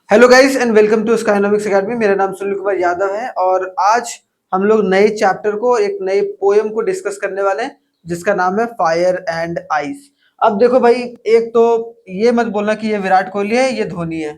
Hello guys and welcome to Skynomics academy. मेरा नाम सुनील कुमार यादव है और आज हम लोग नए चैप्टर को एक नए पोयम को डिस्कस करने वाले हैं जिसका नाम है फायर एंड आइस। अब देखो भाई, एक तो ये मत बोलना कि ये विराट कोहली है, ये धोनी है,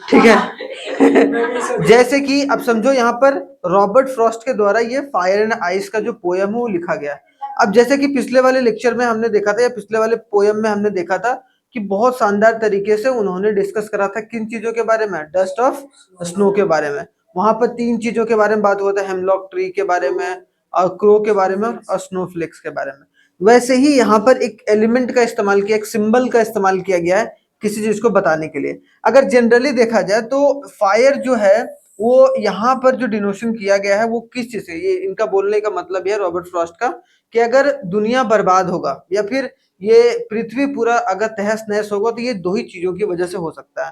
ठीक है। जैसे कि अब समझो यहाँ पर रॉबर्ट फ्रॉस्ट के द्वारा ये फायर एंड आइस का जो पोयम है वो लिखा गया। अब जैसे कि पिछले वाले लेक्चर में हमने देखा था या पिछले वाले पोयम में हमने देखा था कि बहुत शानदार तरीके से उन्होंने डिस्कस करा था किन चीजों के बारे में, डस्ट ऑफ स्नो के बारे में। वहां पर तीन चीजों के बारे में बात हुआ था, हेमलॉक ट्री के बारे में और क्रो के बारे में और स्नोफ्लेक्स के बारे में। वैसे ही यहाँ पर एक एलिमेंट का इस्तेमाल किया, एक सिंबल का इस्तेमाल किया गया है किसी चीज को बताने के लिए। अगर जनरली देखा जाए तो फायर जो है वो यहाँ पर जो डिनोशन किया गया है वो किस चीज से, ये इनका बोलने का मतलब है रॉबर्ट फ्रॉस्ट का कि अगर दुनिया बर्बाद होगा या फिर ये पृथ्वी पूरा अगर तहस नहस होगा तो ये दो ही चीजों की वजह से हो सकता है।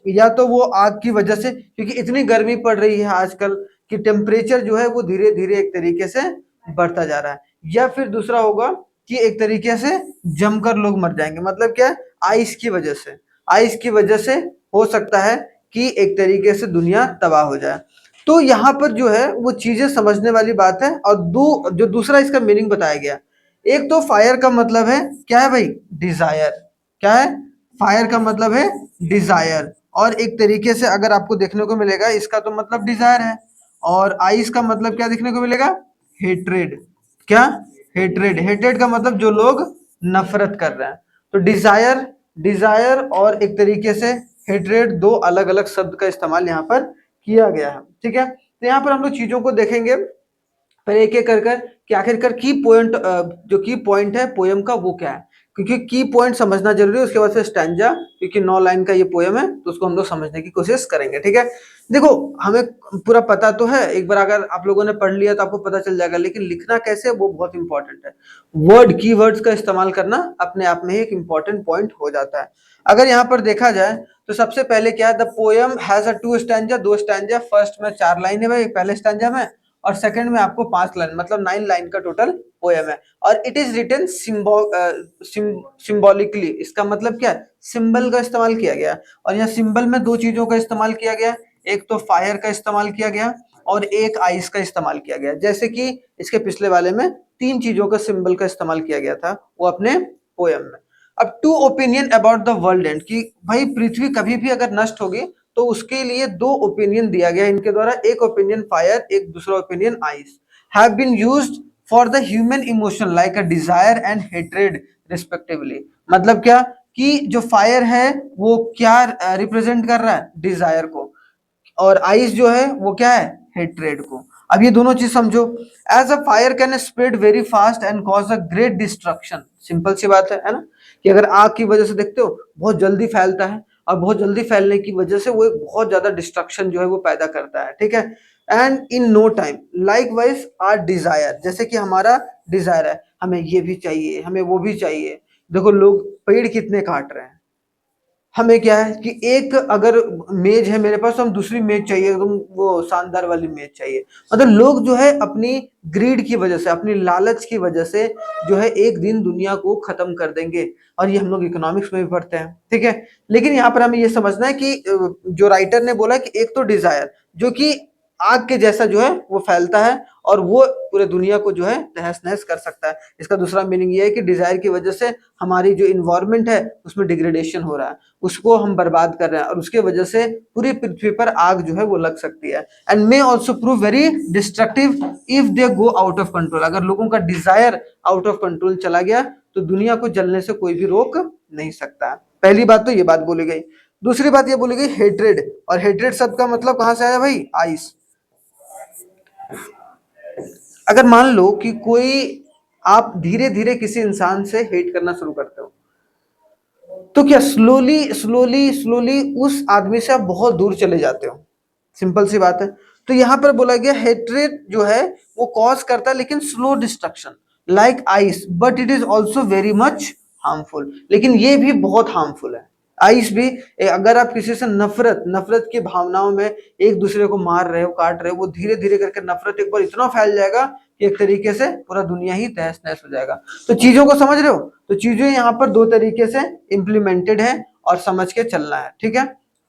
या तो वो आग की वजह से, क्योंकि इतनी गर्मी पड़ रही है आजकल कि टेम्परेचर जो है वो धीरे धीरे एक तरीके से बढ़ता जा रहा है, या फिर दूसरा होगा कि एक तरीके से जमकर लोग मर जाएंगे। मतलब क्या, आइस की वजह से, आइस की वजह से हो सकता है कि एक तरीके से दुनिया तबाह हो जाए। तो यहाँ पर जो है वो चीजें समझने वाली बात है। और जो दूसरा इसका मीनिंग बताया गया, एक तो फायर का मतलब है क्या है भाई, डिजायर। क्या है, फायर का मतलब है डिजायर। और एक तरीके से अगर आपको देखने को मिलेगा इसका तो मतलब डिजायर है। और आइस का मतलब क्या देखने को मिलेगा, हेट्रेड। क्या, हेट्रेड। हेट्रेड का मतलब जो लोग नफरत कर रहे हैं। तो डिजायर, डिजायर और एक तरीके से हेट्रेड, दो अलग अलग शब्द का इस्तेमाल यहाँ पर किया गया है। ठीक है, तो यहाँ पर हम लोग चीजों को देखेंगे पर एक एक कर कर कि आखिरकार की पॉइंट, जो की पॉइंट है पोयम का वो क्या है, क्योंकि की पॉइंट समझना जरूरी है। उसके बाद फिर स्टैंजा, क्योंकि 9 लाइन का ये पोयम है तो उसको हम लोग समझने की कोशिश करेंगे। ठीक है, देखो हमें पूरा पता तो है, एक बार अगर आप लोगों ने पढ़ लिया तो आपको पता चल जाएगा, लेकिन लिखना कैसे वो बहुत इंपॉर्टेंट है। वर्ड, की वर्ड्स का इस्तेमाल करना अपने आप में एक इंपॉर्टेंट पॉइंट हो जाता है। अगर यहाँ पर देखा जाए तो सबसे पहले क्या है, the poem has a 2 stanza, 2 stanza. First में 4 लाइन है भाई पहले स्टैंजा में, और सेकंड में आपको 5 लाइन, मतलब 9 लाइन का टोटल पोयम है। और इट इज रिटन सिंबॉलिकली। इसका मतलब क्या है, सिंबल का इस्तेमाल किया गया। और यहाँ सिंबल में दो चीजों का इस्तेमाल किया गया, एक तो फायर का इस्तेमाल किया गया और एक आइस का इस्तेमाल किया गया। जैसे कि इसके पिछले वाले में 3 चीजों का सिंबल का इस्तेमाल किया गया था वो अपने पोयम में। अब two opinion about the world end, कि भाई पृथ्वी कभी भी अगर नष्ट होगी तो उसके लिए 2 ओपिनियन दिया गया इनके द्वारा, एक ओपिनियन फायर, एक दूसरा opinion ice, have been used for the human emotion like a desire and hatred respectively. मतलब क्या, कि जो फायर है वो क्या रिप्रेजेंट कर रहा है, डिजायर को, और आइस जो है वो क्या है, हेट्रेड को। अब ये दोनों चीज समझो। As a fire can spread very fast and cause a great destruction. Simple सी बात है ना, कि अगर आग की वजह से देखते हो बहुत जल्दी फैलता है, और बहुत जल्दी फैलने की वजह से वो एक बहुत ज्यादा डिस्ट्रक्शन जो है वो पैदा करता है। ठीक है, and in no time like wise are desire, जैसे कि हमारा डिजायर है, हमें ये भी चाहिए, हमें वो भी चाहिए। देखो लोग पेड़ कितने काट रहे हैं, हमें क्या है कि एक अगर मेज है मेरे पास तो हम दूसरी मेज चाहिए, एकदम वो शानदार वाली मेज चाहिए। मतलब लोग जो है अपनी ग्रीड की वजह से, अपनी लालच की वजह से जो है एक दिन दुनिया को खत्म कर देंगे। और ये हम लोग इकोनॉमिक्स में भी पढ़ते हैं। ठीक है, लेकिन यहाँ पर हमें ये समझना है कि जो राइटर ने बोला कि एक तो डिजायर जो कि आग के जैसा जो है वो फैलता है और वो पूरे दुनिया को जो है तहस नहस कर सकता है। इसका दूसरा मीनिंग ये है कि डिजायर की वजह से हमारी जो इन्वायरमेंट है उसमें डिग्रेडेशन हो रहा है, उसको हम बर्बाद कर रहे हैं, और उसके वजह से पूरी पृथ्वी पर आग जो है वो लग सकती है। And may also prove very destructive if they go out of control. अगर लोगों का डिजायर आउट ऑफ कंट्रोल चला गया तो दुनिया को जलने से कोई भी रोक नहीं सकता। पहली बात तो ये बात बोली गई। दूसरी बात ये बोली गई हेट्रेड, और हेट्रेड शब्द का मतलब कहां से आया भाई, आइस। अगर मान लो कि कोई, आप धीरे धीरे किसी इंसान से हेट करना शुरू करते हो, तो क्या स्लोली स्लोली स्लोली उस आदमी से आप बहुत दूर चले जाते हो। सिंपल सी बात है। तो यहां पर बोला गया हेट्रेड जो है वो कॉज करता है लेकिन slow destruction like ice, but it is also very much harmful. लेकिन ये भी बहुत हार्मफुल है, आइस भी। अगर आप किसी से नफरत, नफरत की भावनाओं में एक दूसरे को मार रहे हो, काट रहे हो, वो धीरे धीरे करके नफरत एक बार इतना फैल जाएगा कि एक तरीके से पूरा दुनिया ही तहस नहस हो जाएगा। तो चीजों को समझ रहे हो, तो चीजें यहाँ पर दो तरीके से इंप्लीमेंटेड है और समझ के चलना है। ठीक है,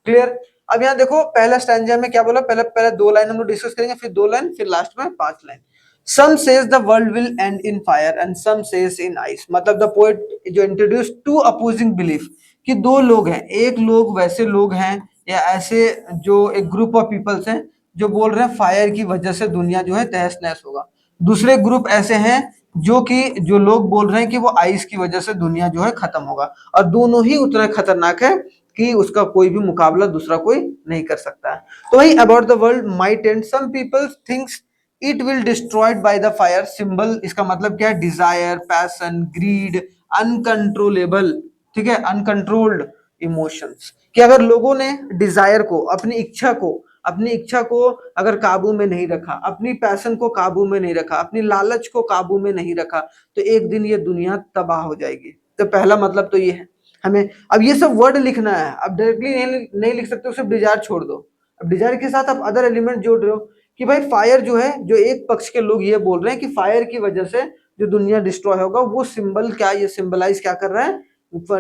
क्लियर। अब यहाँ देखो पहला स्टैंजा में क्या बोला, पहले पहले 2 लाइन हम लोग डिस्कस करेंगे, फिर 2 लाइन, फिर लास्ट में 5 line. Some says the world will end in fire and some says in ice। मतलब द पोएट जो इंट्रोड्यूस टू अपोजिंग बिलीफ, कि दो लोग हैं, एक लोग वैसे लोग हैं या ऐसे जो एक ग्रुप ऑफ पीपल्स हैं जो बोल रहे हैं फायर की वजह से दुनिया जो है तहस नहस होगा। दूसरे ग्रुप ऐसे हैं जो लोग बोल रहे हैं कि वो आइस की वजह से दुनिया जो है खत्म होगा, और दोनों ही उतना खतरनाक है कि उसका कोई भी मुकाबला दूसरा कोई नहीं कर सकता है। तो वही about the world might and some people thinks it will destroyed by the fire. Symbol इसका मतलब क्या है, डिजायर, पैशन, ग्रीड, अनकंट्रोलेबल, ठीक है, अनकंट्रोल्ड इमोशंस। कि अगर लोगों ने डिजायर को, अपनी इच्छा को अगर काबू में नहीं रखा, अपनी पैशन को काबू में नहीं रखा, अपनी लालच को काबू में नहीं रखा, तो एक दिन ये दुनिया तबाह हो जाएगी। तो पहला मतलब तो ये है हमें। अब ये सब वर्ड लिखना है, अब डायरेक्टली नहीं लिख सकते, सिर्फ डिजायर छोड़ दो। अब डिजायर के साथ आप अदर एलिमेंट जोड़ रहे हो कि भाई फायर जो है, जो एक पक्ष के लोग ये बोल रहे हैं कि फायर की वजह से जो दुनिया डिस्ट्रॉय होगा, वो सिंबल क्या, ये सिंबलाइज क्या कर रहा है,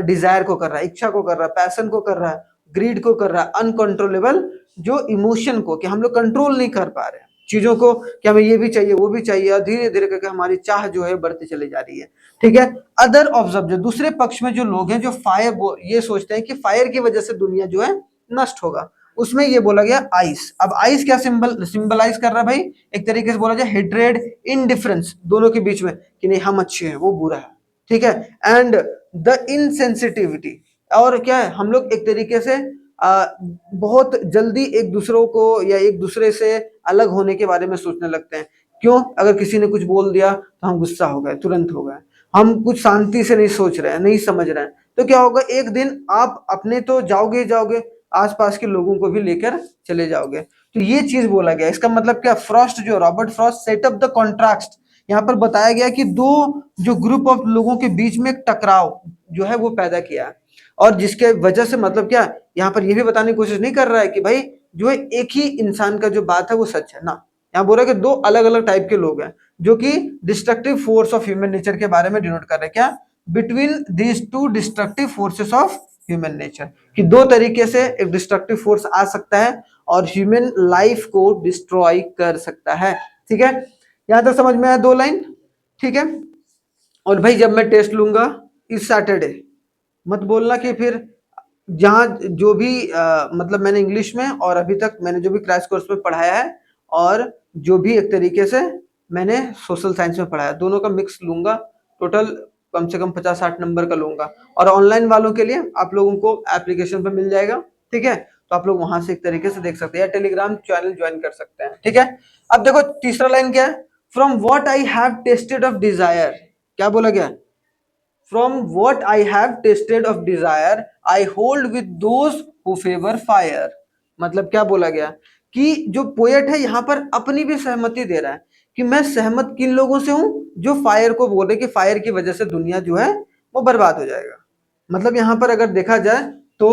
डिजायर को कर रहा है, इच्छा को कर रहा है, पैशन को कर रहा है, ग्रीड को कर रहा है, अनकंट्रोलेबल जो इमोशन को, कि हम लोग कंट्रोल नहीं कर पा रहे हैं चीजों को, कि हमें ये भी चाहिए वो भी चाहिए, और धीरे धीरे करके हमारी चाह जो है बढ़ती चली जा रही है। ठीक है। अदर ऑब्जर्व, जो दूसरे पक्ष में जो लोग हैं जो फायर ये सोचते हैं कि फायर की वजह से दुनिया जो है नष्ट होगा, उसमें ये बोला गया आइस। अब आइस क्या सिंबलाइज कर रहा है भाई, एक तरीके से बोला जाए हेट्रेड, इनडिफरेंस दोनों के बीच में, कि नहीं हम अच्छे हैं वो बुरा है, ठीक है, एंड द इनसेंसिटिविटी। और क्या है, हम लोग एक तरीके से बहुत जल्दी एक दूसरों को या एक दूसरे से अलग होने के बारे में सोचने लगते हैं। क्यों, अगर किसी ने कुछ बोल दिया तो हम गुस्सा हो गए, तुरंत हो गए, हम कुछ शांति से नहीं सोच रहे हैं, नहीं समझ रहे हैं, तो क्या होगा, एक दिन आप अपने तो जाओगे, आसपास के लोगों को भी लेकर चले जाओगे। तो ये चीज बोला गया। इसका मतलब क्या, फ्रॉस्ट जो Robert Frost set up the contrast, यहाँ पर बताया गया कि दो जो ग्रुप ऑफ लोगों के बीच में एक टकराव जो है वो पैदा किया, और जिसके वजह से मतलब क्या, यहाँ पर ये भी बताने की कोशिश नहीं कर रहा है कि भाई जो है एक ही इंसान का जो बात है वो सच है ना। यहाँ बोल रहा है कि दो अलग अलग टाइप के लोग हैं जो कि destructive force of human nature के बारे में डिनोट कर रहे हैं। क्या, between these two destructive forces of human nature, कि दो तरीके से एक डिस्ट्रक्टिव फोर्स आ सकता है और ह्यूमन लाइफ को डिस्ट्रॉय कर सकता है। ठीक है, यहां तक समझ में आया 2 लाइन। ठीक है, और भाई जब मैं टेस्ट लूंगा इस सैटरडे, मत बोलना कि फिर जहाँ जो भी मतलब मैंने इंग्लिश में और अभी तक मैंने जो भी क्रैश कोर्स में पढ़ाया है, और जो भी एक तरीके से मैंने सोशल साइंस में पढ़ाया, दोनों का मिक्स लूंगा, टोटल कम से कम 50-60 नंबर का लूंगा। और ऑनलाइन वालों के लिए आप लोगों को एप्लीकेशन पे मिल जाएगा, ठीक है, तो आप लोग वहां से एक तरीके से देख सकते हैं या टेलीग्राम चैनल ज्वाइन कर सकते हैं। ठीक है, अब देखो तीसरा लाइन क्या है, from what I have tested of desire. क्या बोला गया, From what I have tasted of desire, I hold with those who favor fire। मतलब क्या बोला गया कि जो पोएट है यहाँ पर अपनी भी सहमति दे रहा है कि मैं सहमत किन लोगों से हूं, जो फायर को बोल रहे कि फायर की वजह से दुनिया जो है वो बर्बाद हो जाएगा। मतलब यहाँ पर अगर देखा जाए तो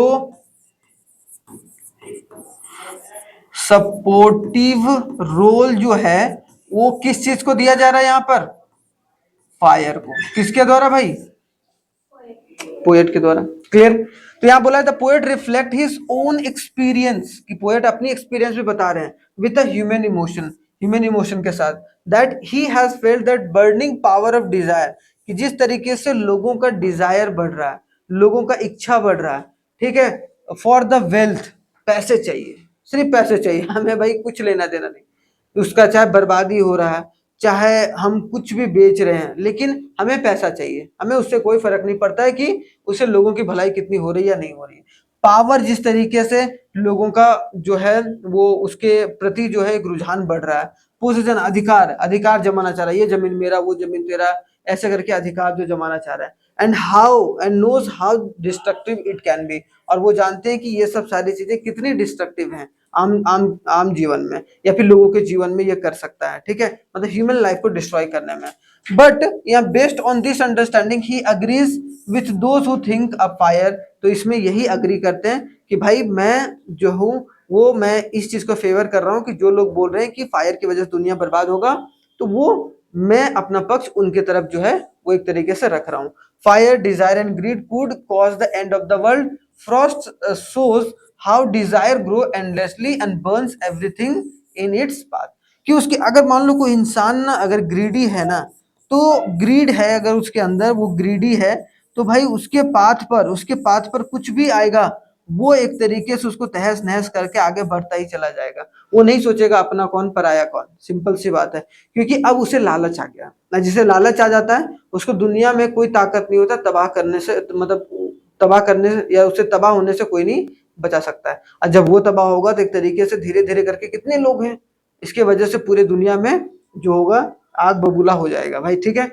सपोर्टिव रोल जो है वो किस चीज को दिया जा रहा है, यहाँ पर फायर को, किसके द्वारा भाई, पोएट के द्वारा। क्लियर, तो यहां बोला है the poet reflect his own experience, कि पोएट अपनी एक्सपीरियंस भी बता रहे हैं विद अ ह्यूमन इमोशन के साथ, that he has felt that burning power of desire, कि जिस तरीके से लोगों का डिजायर बढ़ रहा है, लोगों का इच्छा बढ़ रहा है, ठीक है, फॉर द वेल्थ, पैसे चाहिए, सिर्फ पैसे चाहिए, हमें भाई कुछ लेना देना नहीं, उसका चाहे बर्बादी हो रहा है, चाहे हम कुछ भी बेच रहे हैं, लेकिन हमें पैसा चाहिए, हमें उससे कोई फर्क नहीं पड़ता है कि उससे लोगों की भलाई कितनी हो रही है या नहीं हो रही है। पावर जिस तरीके से लोगों का जो है वो उसके प्रति जो है एक रुझान बढ़ रहा है, पोजीशन, अधिकार जमाना चाह रहा है, ये जमीन मेरा वो जमीन तेरा, ऐसे करके अधिकार जो जमाना चाह रहा है, and knows how destructive it can be, और वो जानते हैं कि ये सब सारी चीजें कितनी डिस्ट्रक्टिव हैं आम जीवन में, या फिर लोगों के जीवन में ये कर सकता है। ठीक है, मतलब ह्यूमन लाइफ को डिस्ट्रॉय करने में। बट यहाँ based on this understanding he agrees with those who think a fire, तो इसमें यही अग्री करते हैं कि भाई मैं जो हूँ वो मैं इस चीज को फेवर कर रहा हूँ कि जो लोग बोल रहे हैं कि फायर की वजह से दुनिया बर्बाद होगा, तो वो मैं अपना पक्ष उनके तरफ जो है वो एक तरीके से रख रहा हूँ। Fire, desire and greed could cause the end of the world. Frost shows how desire grow endlessly and burns everything in its path. कि उसके अगर मान लो कोई इंसान ना अगर ग्रीडी है ना, तो ग्रीड है अगर उसके अंदर, वो ग्रीडी है, तो भाई उसके पाथ पर कुछ भी आएगा, वो एक तरीके से उसको तहस नहस करके आगे बढ़ता ही चला जाएगा। वो नहीं सोचेगा अपना कौन पराया कौन, सिंपल सी बात है। क्योंकि अब उसे लालच आ गया ना, जिसे लालच आ जाता है उसको दुनिया में कोई ताकत नहीं होता तबाह करने से, मतलब तबाह करने या उससे तबाह होने से कोई नहीं बचा सकता है। और जब वो तबाह होगा तो एक तरीके से धीरे धीरे करके कितने लोग हैं, इसके वजह से पूरे दुनिया में जो होगा आग बबूला हो जाएगा भाई। ठीक है,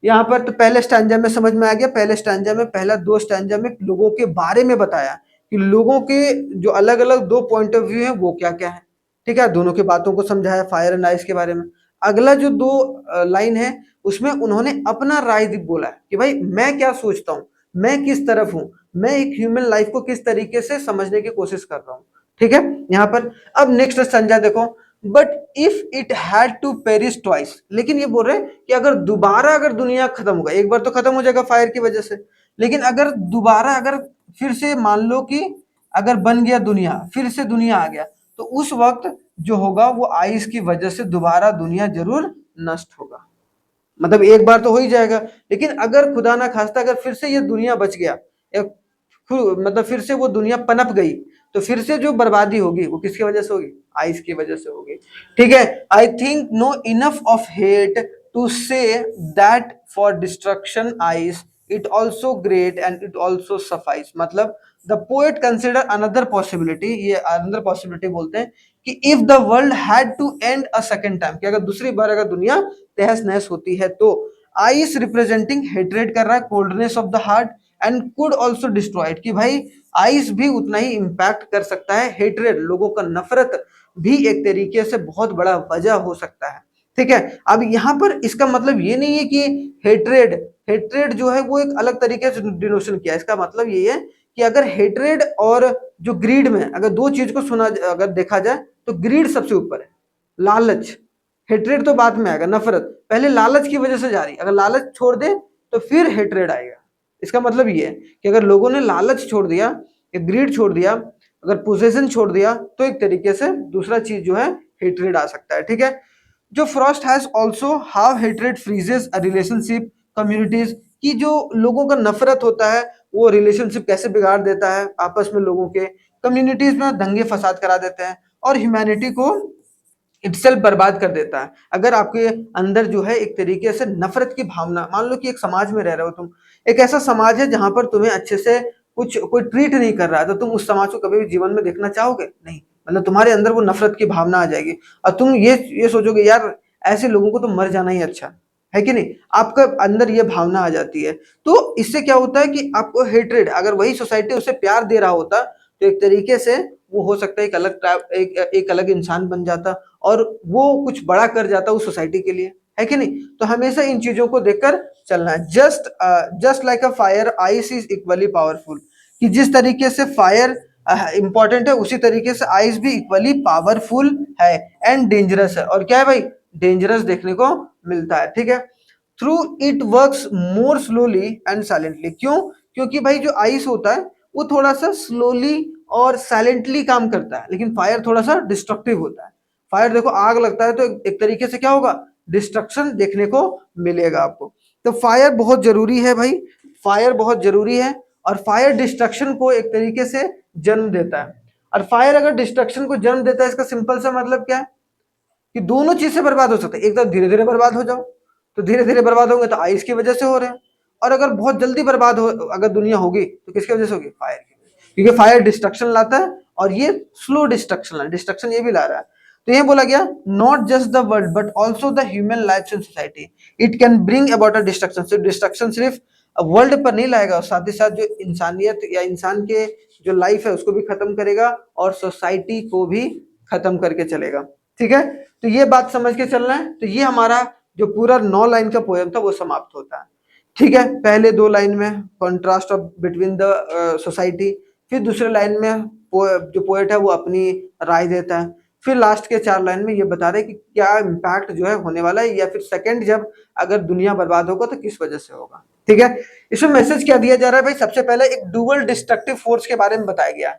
यहाँ पर तो पहले स्टैंजा में समझ में आ गया, पहले स्टैंजा में, पहला दो स्टैंजा में लोगों के बारे में बताया कि लोगों के जो अलग अलग दो पॉइंट ऑफ व्यू है वो क्या क्या है। ठीक है, दोनों की बातों को समझाया, फायर एंड आइस के बारे में। अगला जो दो लाइन है उसमें उन्होंने अपना राय बोला है कि भाई मैं क्या सोचता हूँ, मैं किस तरफ हूँ, मैं एक ह्यूमन लाइफ को किस तरीके से समझने की कोशिश कर रहा हूँ। ठीक है, यहाँ पर अब नेक्स्ट संजय देखो, but if it had to perish twice, लेकिन ये बोल रहे हैं कि अगर दोबारा अगर दुनिया खत्म होगा, एक बार तो खत्म हो जाएगा फायर की वजह से, लेकिन अगर दोबारा अगर फिर से मान लो कि अगर बन गया दुनिया, फिर से दुनिया आ गया, तो उस वक्त जो होगा वो आइस की वजह से दोबारा दुनिया जरूर नष्ट होगा। मतलब एक बार तो हो ही जाएगा, लेकिन अगर खुदा ना खास्ता अगर फिर से ये दुनिया बच गया, एक मतलब फिर से वो दुनिया पनप गई, तो फिर से जो बर्बादी होगी वो किसकी वजह से होगी, आइस की वजह से होगी। ठीक है, I think know enough of hate to say that for destruction ice it also great and it also suffice. मतलब the poet consider another possibility, ये अनदर पॉसिबिलिटी बोलते हैं कि if the world had to end a second time, कि अगर दूसरी बार अगर दुनिया तहस नहस होती है, तो आइस रिप्रेजेंटिंग हेट्रेड कर रहा है, coldness of the heart, and could also destroyed, कि भाई आइस भी उतना ही इंपैक्ट कर सकता है, हेट्रेड लोगों का नफरत भी एक तरीके से बहुत बड़ा वजह हो सकता है। ठीक है, अब यहाँ पर इसका मतलब ये नहीं है कि हेट्रेड हेट्रेड जो है वो एक अलग तरीके से डिनोशन किया, इसका मतलब ये है कि अगर हेट्रेड और जो ग्रीड में अगर दो चीज को सुना अगर देखा जाए तो ग्रीड सबसे ऊपर है, लालच, हेट्रेड तो बाद में आएगा, नफरत पहले लालच की वजह से जा रही, अगर लालच छोड़ दे तो फिर हेट्रेड आएगा। इसका मतलब ये है कि अगर लोगों ने लालच छोड़ दिया या ग्रीड छोड़ दिया, अगर पोजेशन छोड़ दिया, तो एक तरीके से दूसरा चीज जो है हेट्रेड आ सकता है। ठीक है, जो Frost has also how hatred freezes a relationship communities, की जो लोगों का नफरत होता है वो रिलेशनशिप कैसे बिगाड़ देता है आपस में, लोगों के कम्युनिटीज में दंगे फसाद करा देते हैं और ह्यूमैनिटी को इटसेल्फ बर्बाद कर देता है। अगर आपके अंदर जो है एक तरीके से नफरत की भावना, मान लो कि एक समाज में रह रहे हो तुम, एक ऐसा समाज है जहां पर तुम्हें अच्छे से कुछ कोई ट्रीट नहीं कर रहा है, तो तुम उस समाज को कभी भी जीवन में देखना चाहोगे नहीं, मतलब तुम्हारे अंदर वो नफरत की भावना आ जाएगी और तुम ये सोचोगे यार ऐसे लोगों को तो मर जाना ही अच्छा है कि नहीं, आपका अंदर ये भावना आ जाती है। तो इससे क्या होता है कि आपको हेट्रेड, अगर वही सोसाइटी उसे प्यार दे रहा होता तो एक तरीके से वो हो सकता है एक अलग इंसान बन जाता और वो कुछ बड़ा कर जाता उस सोसाइटी के लिए, है कि नहीं। तो हमेशा इन चीजों को देखकर चलना है। Just like a fire ice is equally powerful, कि जिस तरीके से फायर इंपॉर्टेंट है उसी तरीके से आइस भी इक्वली पावरफुल है एंड डेंजरस है। और क्या है भाई, डेंजरस देखने को मिलता है। ठीक है, through it works more slowly and silently, क्यों, क्योंकि भाई जो आइस होता है वो थोड़ा सा स्लोली और साइलेंटली काम करता है, लेकिन फायर थोड़ा सा डिस्ट्रक्टिव होता है। फायर देखो आग लगता है तो एक तरीके से क्या होगा, डिस्ट्रक्शन देखने को मिलेगा आपको। तो फायर बहुत जरूरी है भाई, फायर बहुत जरूरी है, और फायर डिस्ट्रक्शन को एक तरीके से जन्म देता है। और फायर अगर डिस्ट्रक्शन को जन्म देता है, इसका सिंपल सा मतलब क्या है कि दोनों चीज से बर्बाद हो सकता है, एक तो धीरे धीरे बर्बाद हो जाओ, तो धीरे धीरे बर्बाद होंगे तो आइस की वजह से हो रहे हैं, और अगर बहुत जल्दी बर्बाद हो अगर दुनिया होगी तो किसकी वजह से होगी, फायर की वजह से। क्योंकि फायर डिस्ट्रक्शन लाता है और ये स्लो डिस्ट्रक्शन डिस्ट्रक्शन ये भी ला रहा है। तो ये बोला गया not just the world but also the human life in society it can bring about a destruction. सिर्फ डिस्ट्रक्शन सिर्फ वर्ल्ड पर नहीं लाएगा, और साथ ही साथ जो इंसानियत या इंसान के जो लाइफ है उसको भी खत्म करेगा और सोसाइटी को भी खत्म करके चलेगा। ठीक है, तो ये बात समझ के चलना है। तो ये हमारा जो पूरा 9 लाइन का पोएम था वो समाप्त होता है। ठीक है, पहले 2 लाइन में contrast of between the society, फिर दूसरे लाइन में जो पोएट है वो अपनी राय देता है, फिर लास्ट के 4 लाइन में ये बता रहे कि क्या इम्पैक्ट जो है होने वाला है, या फिर सेकंड जब अगर दुनिया बर्बाद होगा तो किस वजह से होगा। ठीक है, इसमें मैसेज क्या दिया जा रहा है भाई, सबसे पहले एक डुअल डिस्ट्रक्टिव फोर्स के बारे में बताया गया।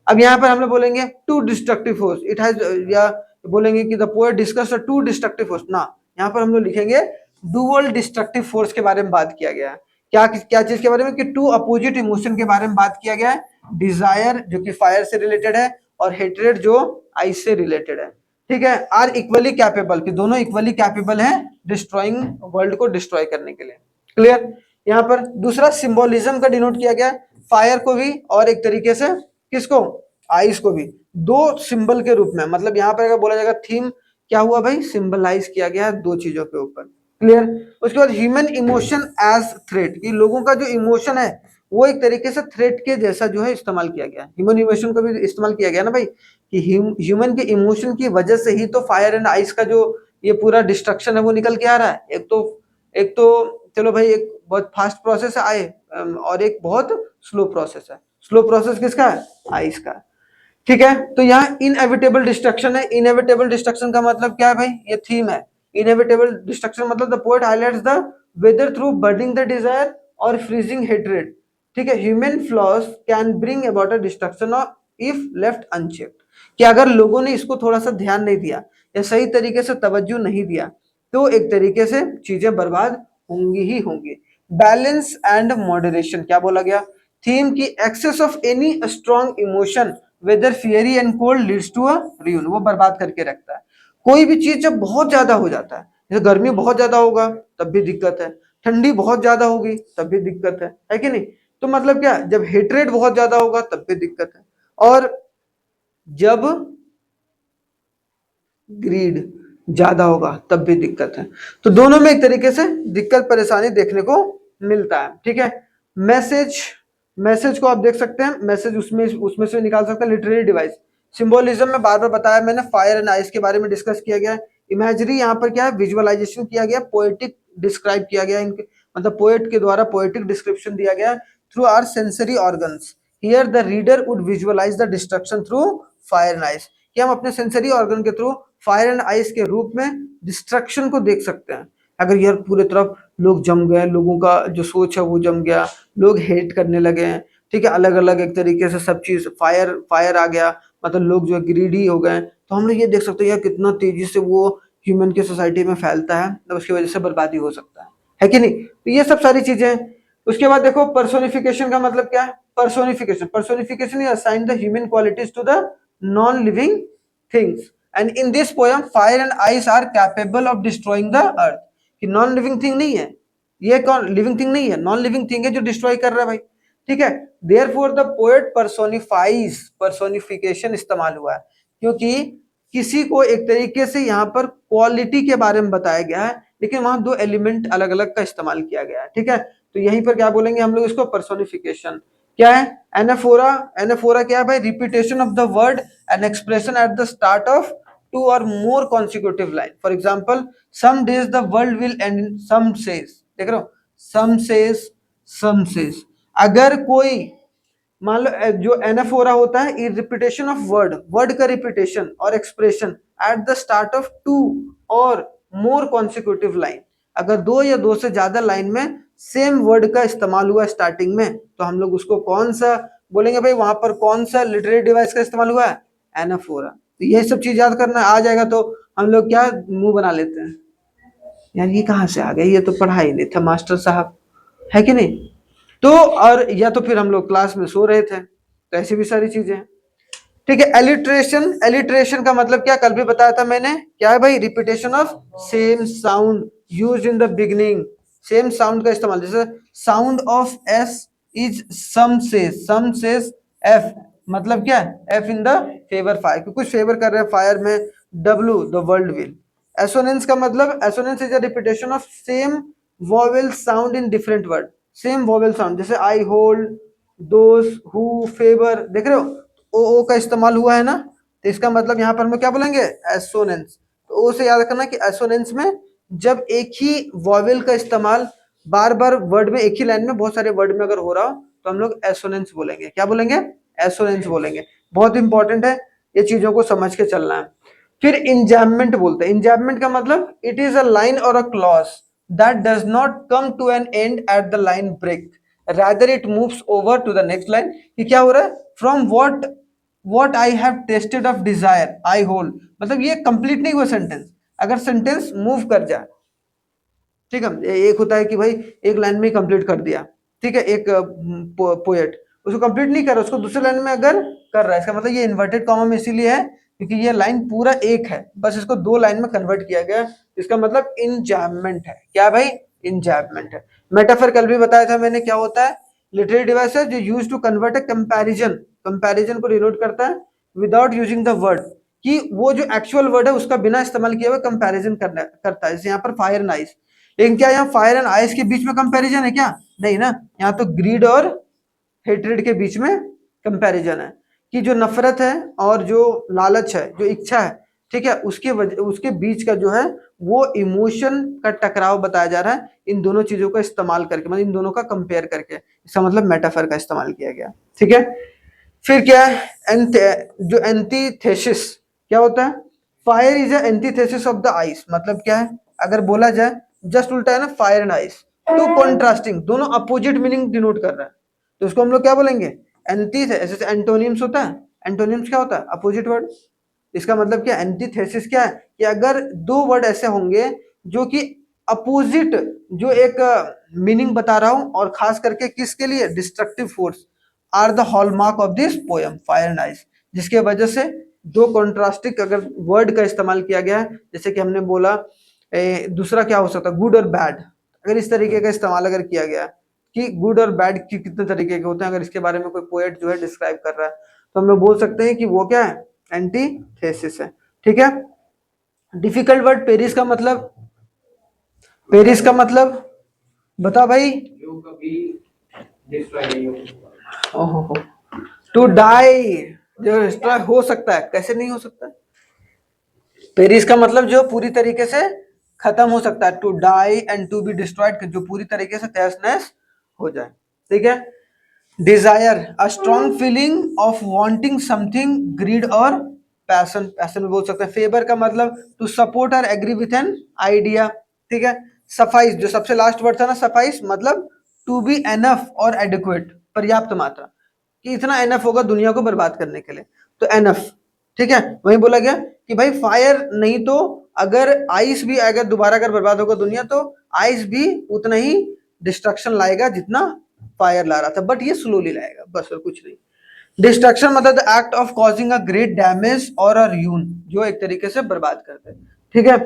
अब यहाँ पर हम लोग बोलेंगे two destructive force it has, या बोलेंगे कि the poet discuss two destructive force ना, यहाँ पर हम लोग लिखेंगे डुअल डिस्ट्रक्टिव फोर्स के बारे में बात किया गया है। क्या क्या चीज के बारे में कि टू अपोजिट इमोशन के बारे में बात किया गया है। डिजायर जो कि फायर से रिलेटेड है और हेट्रेड जो आइस से रिलेटेड है। ठीक है, आर इक्वली कैपेबल, कि दोनों इक्वली कैपेबल हैं डिस्ट्रॉइंग वर्ल्ड को डिस्ट्रॉय करने के लिए। क्लियर। यहाँ पर दूसरा सिंबोलिज्म का डिनोट किया गया फायर को भी और एक तरीके से किसको, आइस को भी, दो सिंबल के रूप में। मतलब यहाँ पर अगर बोला जाएगा थीम क्या हुआ भाई, सिंबलाइज किया गया दो चीजों के ऊपर। क्लियर। उसके बाद ह्यूमन इमोशन एज थ्रेट, कि लोगों का जो इमोशन है वो एक तरीके से थ्रेट के जैसा जो है इस्तेमाल किया गया। ह्यूमन इमोशन को भी इस्तेमाल किया गया ना भाई, कि ह्यूमन के इमोशन की वजह से ही तो फायर एंड आइस का जो ये पूरा डिस्ट्रक्शन है वो निकल के आ रहा है। एक तो चलो भाई एक बहुत फास्ट प्रोसेस आए और एक बहुत स्लो प्रोसेस है। स्लो प्रोसेस किसका है, आइस का। ठीक है, तो यहाँ इनएविटेबल डिस्ट्रक्शन है। इनएविटेबल डिस्ट्रक्शन का मतलब क्या है भाई, ये थीम है। इनएविटेबल डिस्ट्रक्शन मतलब the poet highlights the whether through burning the desire और फ्रीजिंग हेट्रेड। ठीक है, human flaws can bring about a destruction if left unchecked, कि अगर लोगों ने इसको थोड़ा सा ध्यान नहीं दिया या सही तरीके से तवज्जो नहीं दिया तो एक तरीके से चीजें बर्बाद होंगी ही होंगी। बैलेंस एंड मॉडरेशन क्या बोला गया, थीम की excess of any strong emotion whether fiery and cold leads to a ruin, वो बर्बाद करके रखता है। कोई भी चीज जब बहुत ज्यादा हो जाता है, जैसे गर्मी बहुत ज्यादा होगा तब भी दिक्कत है, ठंडी बहुत ज्यादा होगी तब भी दिक्कत है कि नहीं। तो मतलब क्या, जब हेट्रेड बहुत ज्यादा होगा तब भी दिक्कत है, और जब ग्रीड ज्यादा होगा तब भी दिक्कत है। तो दोनों में एक तरीके से दिक्कत परेशानी देखने को मिलता है। ठीक है, मैसेज, मैसेज को आप देख सकते हैं, मैसेज उसमें उसमें से निकाल सकते हैं। लिटरेरी डिवाइस, सिंबोलिज्म में बार बार बताया मैंने, फायर एंड आइस के बारे में डिस्कस किया गया। इमेजरी यहाँ पर क्या है, विजुअलाइजेशन किया गया, पोएटिक डिस्क्राइब किया गया इनके, मतलब पोएट के द्वारा पोएटिक डिस्क्रिप्शन दिया गया through our sensory organs. Here the reader would visualize the destruction through fire and ice, कि हम अपने सेंसरी ऑर्गन के थ्रू फायर एंड आइस के रूप में डिस्ट्रक्शन को देख सकते हैं। अगर यार पूरे तरफ लोग जम गए, लोगों का जो सोच है वो जम गया, लोग हेट करने लगे हैं, ठीक है, अलग अलग एक तरीके से सब चीज फायर फायर आ गया, मतलब लोग जो है ग्रीडी हो गए, तो हम लोग ये देख सकते हैं यार कितना तेजी से वो ह्यूमन की सोसाइटी में फैलता है, तो उसकी वजह से बर्बादी हो सकता है कि नहीं। तो ये सब सारी चीजें हैं। उसके बाद देखो पर्सोनिफिकेशन का मतलब क्या है, personification, personification is assign the human qualities to the non living things and in this poem fire and ice are capable of destroying the earth, कि नॉन लिविंग थिंग नहीं है ये, कौन लिविंग थिंग नहीं है, नॉन लिविंग थिंग है जो destroy कर रहा है भाई। ठीक है, देयरफॉर द पोएट पर्सोनिफाइज, पर्सोनिफिकेशन इस्तेमाल हुआ है क्योंकि किसी को एक तरीके से यहाँ पर क्वालिटी के बारे में बताया गया है, लेकिन वहां दो एलिमेंट अलग अलग का इस्तेमाल किया गया है। ठीक है, तो यहीं पर क्या बोलेंगे हम लोग इसको, पर्सोनिफिकेशन। क्या है एनाफोरा, एनाफोरा क्या है भाई, repetition of the word and expression at the start of two और more consecutive line. For example some days the world will end in some says, देख रहे हो, some says। अगर कोई मान लो जो एनाफोरा होता है रिपीटेशन ऑफ वर्ड, वर्ड का रिपीटेशन और expression at the start of two और मोर कॉन्सिक्यूटिव लाइन, अगर दो या दो से ज्यादा लाइन में सेम वर्ड का इस्तेमाल हुआ स्टार्टिंग में, तो हम लोग उसको कौन सा बोलेंगे भाई, वहां पर कौन सा लिटरेरी डिवाइस का इस्तेमाल हुआ है, एनाफोरा। तो ये सब चीज याद करना आ जाएगा तो हम लोग क्या मुंह बना लेते हैं, यार ये कहाँ से आ गया, ये तो पढ़ा ही नहीं था मास्टर साहब, है कि नहीं। तो और या तो फिर हम लोग क्लास में सो रहे थे, तो ऐसी भी सारी चीजें हैं। ठीक है, एलिट्रेशन, एलिट्रेशन का मतलब क्या, कल भी बताया था मैंने, क्या है भाई, repetition of same sound used in the beginning, same sound का इस्तेमाल, जैसे sound of S is some says F, मतलब क्या है, F in the favor fire, कुछ फेवर कर रहे हैं फायर में, W the world will. Assonance का मतलब, assonance is a repetition of same vowel sound in different word, same vowel sound, जैसे I hold, those, who, favor, देख रहे हो ओ का इस्तेमाल हुआ है ना, तो इसका मतलब यहाँ पर हम क्या बोलेंगे, एसोनेंस। तो ओ से याद रखना कि एसोनेंस में जब एक ही वॉवेल का इस्तेमाल बार बार वर्ड में, एक ही लाइन में बहुत सारे वर्ड में अगर हो रहा हो तो हम लोग एसोनेंस बोलेंगे, क्या बोलेंगे, एसोनेंस बोलेंगे। बहुत इंपॉर्टेंट है, ये चीजों को समझ के चलना है। फिर इंजैममेंट बोलते हैं, इंजैममेंट का मतलब इट इज अ लाइन और a clause that does not come to an end at the line break rather it moves over to the next line, कि क्या हो रहा है, from what what I have tested of desire I hold, मतलब ये complete नहीं हुआ sentence, अगर सेंटेंस मूव कर जाए, ठीक है, एक होता है कि भाई एक लाइन में कंप्लीट कर दिया, ठीक है, एक पोएट उसको कंप्लीट नहीं कर रहा, उसको दूसरे लाइन में अगर कर रहा है, इसका मतलब ये इन्वर्टेड कॉमा में इसीलिए है क्योंकि ये लाइन पूरा एक है, बस इसको दो लाइन में कन्वर्ट किया गया, इसका मतलब इंजैम्पमेंट है। क्या भाई? इंजैम्पमेंट है। मेटाफर कल भी बताया था मैंने क्या होता है, लिटरेरी डिवाइस है जो use to convert a comparison, comparison को डिनोट करता है विदाउट यूजिंग द वर्ड, कि वो जो एक्चुअल वर्ड है उसका बिना इस्तेमाल किए हुए कंपैरिजन करता है, जैसे यहाँ पर फायर एंड आइस, लेकिन क्या यहाँ फायर एंड आइस के बीच में कंपैरिजन है क्या? नहीं ना, यहाँ तो ग्रीड और हेट्रेड के बीच में कंपैरिजन है, कि जो नफरत है और जो लालच है, जो इच्छा है, ठीक है, उसके बीच का जो है वो इमोशन का टकराव बताया जा रहा है, इन दोनों चीजों का इस्तेमाल करके, मतलब इन दोनों का कंपेयर करके, इसका मतलब मेटाफर का इस्तेमाल किया गया। ठीक है, फिर क्या है जो एंटीथेसिस क्या होता है? Fire is antithesis of the ice, मतलब क्या है, अगर बोला जाए जस्ट उल्टा है ना, fire and ice, to contrasting, दोनों अपोजिट मीनिंग डिनोट कर रहा है, तो उसको हम लोग क्या बोलेंगे? एंटीथेसिस। जैसे एंटोनिम्स होता है, एंटोनिम्स क्या होता है? Opposite word. इसका मतलब क्या? एंटीथेसिस क्या है कि अगर दो वर्ड ऐसे होंगे जो कि अपोजिट, जो एक मीनिंग बता रहा हूं, और खास करके किसके लिए? Destructive force are the hallmark of this poem fire and ice, जिसके वजह से दो कॉन्ट्रास्टिक अगर वर्ड का इस्तेमाल किया गया है, जैसे कि हमने बोला दूसरा क्या हो सकता है, गुड और बैड, अगर इस तरीके का इस्तेमाल अगर किया गया कि गुड और बैड की कितने तरीके के होते हैं, अगर इसके बारे में कोई पोएट जो है डिस्क्राइब कर रहा है, तो हम लोग बोल सकते हैं कि वो क्या है? एंटीथेसिस है। ठीक है, डिफिकल्ट वर्ड पेरिस का मतलब, पेरिस का मतलब बता भाई। जो कभी डिस्ट्रॉय नहीं होगा। ओहो, टू डाई, जो डिस्ट्रॉय हो सकता है, कैसे नहीं हो सकता? पेरिस का मतलब जो पूरी तरीके से खत्म हो सकता है, to die and to be destroyed, जो पूरी तरीके से तहस नहस हो जाए। ठीक है, desire a strong feeling of wanting something, greed और पैशन, पैशन में बोल सकते हैं। फेवर का मतलब टू सपोर्ट और एग्री विथ एन आइडिया। ठीक है, सफाइस, जो सबसे लास्ट वर्ड था ना, सफाइस मतलब टू बी एनफ और एडिक्वेट, पर्याप्त मात्रा, कि इतना एनफ होगा दुनिया को बर्बाद करने के लिए, तो एनफ। ठीक है, वही बोला गया कि भाई फायर नहीं तो अगर आइस भी अगर दोबारा अगर बर्बाद होगा दुनिया, तो आइस भी उतना ही डिस्ट्रक्शन लाएगा जितना फायर ला रहा था, बट ये स्लोली लाएगा, बस और कुछ नहीं। डिस्ट्रक्शन मतलब the act of causing a great damage और अ र्यून, जो एक तरीके से बर्बाद करते हैं। ठीक है,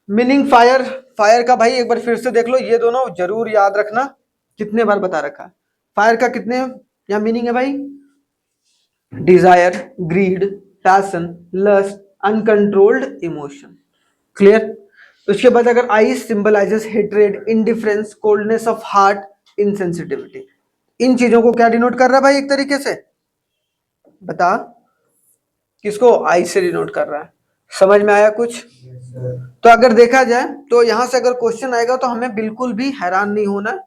मीनिंग फायर, फायर का भाई एक बार फिर से देख लो, ये दोनों जरूर याद रखना, कितने बार बता रखा है। फायर का कितने यहाँ मीनिंग है भाई? Desire, greed, passion, lust, uncontrolled emotion. Clear? उसके बाद अगर ice symbolises hatred, indifference, coldness of heart, insensitivity, इन चीजों को क्या डिनोट कर रहा है भाई एक तरीके से? बता, किसको आइस से डिनोट कर रहा है? समझ में आया कुछ? तो अगर देखा जाए तो यहां से अगर क्वेश्चन आएगा तो हमें बिल्कुल भी हैरान नहीं होना।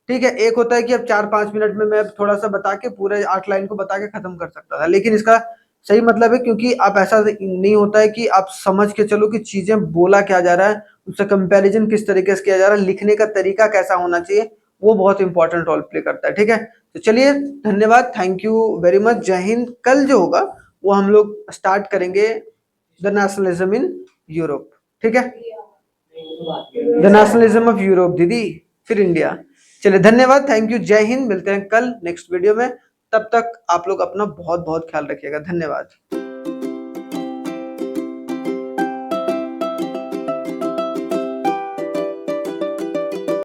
ठीक है, एक होता है कि अब 4-5 मिनट में मैं थोड़ा सा बता के पूरे 8 लाइन को बता के खत्म कर सकता था, लेकिन इसका सही मतलब है, क्योंकि आप ऐसा नहीं होता है कि आप समझ के चलो कि चीजें बोला क्या जा रहा है, उससे कंपैरिजन किस तरीके से किया जा रहा है, लिखने का तरीका कैसा होना चाहिए, वो बहुत इंपॉर्टेंट रोल प्ले करता है। ठीक है, तो चलिए, धन्यवाद, थैंक यू वेरी मच, जय हिंद। कल जो होगा वो हम लोग स्टार्ट करेंगे द नेशनलिज्म इन यूरोप। ठीक है, द नेशनलिज्म ऑफ यूरोप दीदी, फिर इंडिया। चलिए, धन्यवाद, थैंक यू, जय हिंद, मिलते हैं कल नेक्स्ट वीडियो में, तब तक आप लोग अपना बहुत बहुत ख्याल रखिएगा, धन्यवाद।